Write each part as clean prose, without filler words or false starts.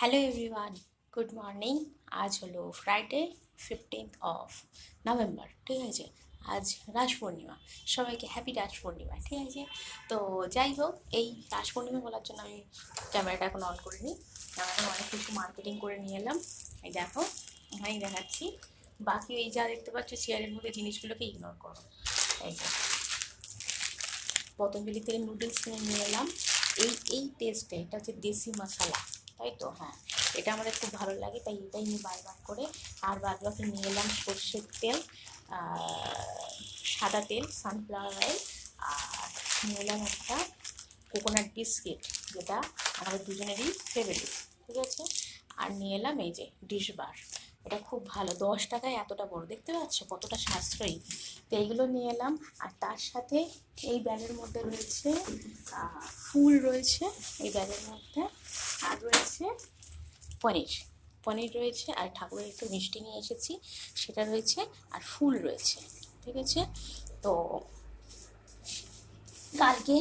Hello everyone, good morning. আজ হলো Friday 15 November, ঠিক আছে। আজ রাস পূর্ণিমা, সবাইকে হ্যাপি রাস পূর্ণিমা, ঠিক আছে। তো যাই হোক, এই রাস পূর্ণিমা বলার জন্য আমি ক্যামেরাটা এখন অন করিনি। আমি এখন অনেক কিছু মার্কেটিং করে নিয়ে এলাম। এই দেখো, আমি দেখাচ্ছি। বাকি এই যা দেখতে পাচ্ছ চেয়ারের মধ্যে জিনিসগুলোকে ইগনোর করো। এই যে পতঞ্জলি থেকে নুডলস কিনে নিয়ে এলাম। এই টেস্টে এটা হচ্ছে দেশি মশলা, তাই তো। হ্যাঁ, এটা আমাদের খুব ভালো লাগে, তাই এটাই নিয়ে বারবার করে। আর বাদ বাকি নিয়ে এলাম সর্ষের তেল, সাদা তেল, সানফ্লাওয়ার অয়েল, আর নিয়ে এলাম একটা কোকোনাট বিস্কিট, যেটা আমাদের দুজনেরই ফেভারিট, ঠিক আছে। আর নিয়ে এলাম এই যে ডিশ বার, এটা খুব ভালো, 10 টাকায় এতটা বড়, দেখতে পাচ্ছ কতটা সাশ্রয়ী। তো এইগুলো নিয়ে এলাম। আর তার সাথে এই ব্যাগের মধ্যে রয়েছে ফুল রয়েছে, এই ব্যাগের মধ্যে। আর রয়েছে পনির, পনির রয়েছে। আর ঠাকুরের একটু মিষ্টি নিয়ে এসেছি, সেটা রয়েছে। আর ফুল রয়েছে, ঠিক আছে। তো কালকে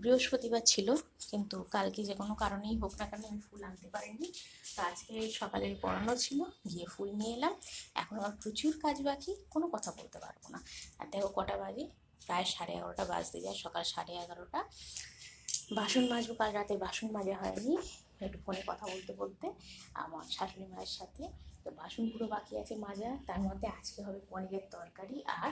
বৃহস্পতিবার ছিল, কিন্তু কালকে যে কোনো কারণেই হোক না কেন আমি ফুল আনতে পারিনি। তো আজকে সকালে পড়ানো ছিল, গিয়ে ফুল নিয়ে এলাম। এখন আমার প্রচুর কাজ বাকি, কোনো কথা বলতে পারবো না। আর দেখো কটা বাজে, প্রায় 11:30 বাজতে যায়, সকাল 11:30। বাসন মাজবো, কাল রাতে বাসন মাজা হয়নি, একটু ফোনে কথা বলতে বলতে আমার শাশুড়ি মায়ের সাথে। তো বাসন পুরো বাকি আছে মাজা। তার মধ্যে আজকে হবে পনিরের তরকারি আর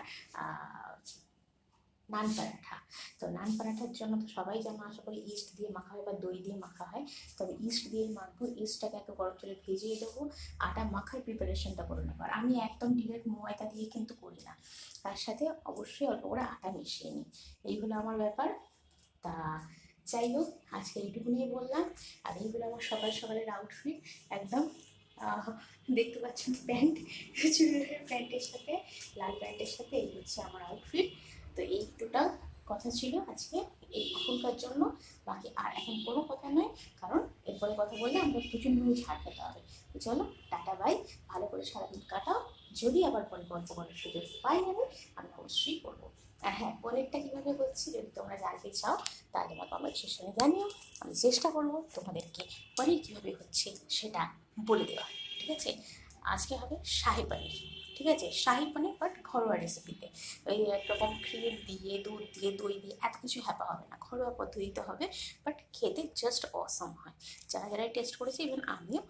নান পরাঠা। তো নান পরাঠার জন্য তো সবাই যেন আশা করি ইস্ট দিয়ে মাখা হয় বা দই দিয়ে মাখা হয়, তবে ইস্ট দিয়ে মাখবো। ইস্টটাকে একটু গরম জলে ভিজিয়ে দেবো, আটা মাখার প্রিপারেশনটা করে নেবো। আর আমি একদম ডিরেক্ট ময়দা দিয়ে কিন্তু করি না, তার সাথে অবশ্যই অল্প করে আটা মিশিয়ে নিই। এই হলো আমার ব্যাপার। তা যাই হোক, আজকে এইটুকু নিয়ে বললাম। আর এইগুলো আমার সকাল সকালের আউটফিট, একদম দেখতে পাচ্ছেন প্যান্ট, চুড়িদারের প্যান্টের সাথে, লাল প্যান্টের সাথে, এই হচ্ছে আমার আউটফিট। তো এই টোটাল কথা ছিল আজকে এই এখনকার জন্য। বাকি আর এখন কোনো কথা নয়, কারণ এরপরে কথা বললে আমরা প্রচণ্ডভাবে ঝাড় খেতে হবে। তো চলো, টাটা বাই, ভালো করে সারাদিন কাটাও। যদি আবার পরে গল্প করার সুযোগ পাই আমি অবশ্যই করবো। আর হ্যাঁ, পনিরটা কীভাবে হচ্ছে যদি তোমরা জানতে চাও, তাহলে আমার কমেন্ট সেকশনে জানিও। আমি চেষ্টা করবো তোমাদেরকে পনির কীভাবে হচ্ছে সেটা বলে দেওয়া, ঠিক আছে। আজকে হবে শাহি পনির, ঠিক আছে। শাহি পনির বাট ঘরোয়া রেসিপিতে, ওই একরকম ক্রিম দিয়ে, দুধ দিয়ে, দই দিয়ে এত কিছু হ্যাপা হবে না, ঘরোয়া পদ্ধতিতে হবে। বাট খেতে জাস্ট অসম হয়। যারা যারা টেস্ট করেছে, ইভেন আমিও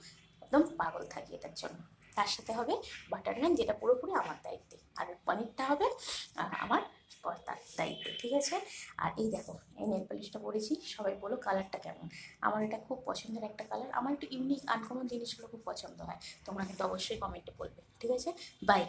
একদম পাগল থাকি এটার জন্য। তার সাথে হবে বাটার নান, যেটা পুরোপুরি আমার দায়িত্বে। আর পনিরটা হবে আমার কর্তার দায়িত্বে, ঠিক আছে। আর এই দেখো, এই নেল পলিশটা পরেছি, সবাই বলো কালারটা কেমন। আমার এটা খুব পছন্দের একটা কালার, আমার একটু ইউনিক আনকমন জিনিসগুলো খুব পছন্দ হয়। তোমরা কিন্তু অবশ্যই কমেন্টে বলবে, ঠিক আছে। বাই।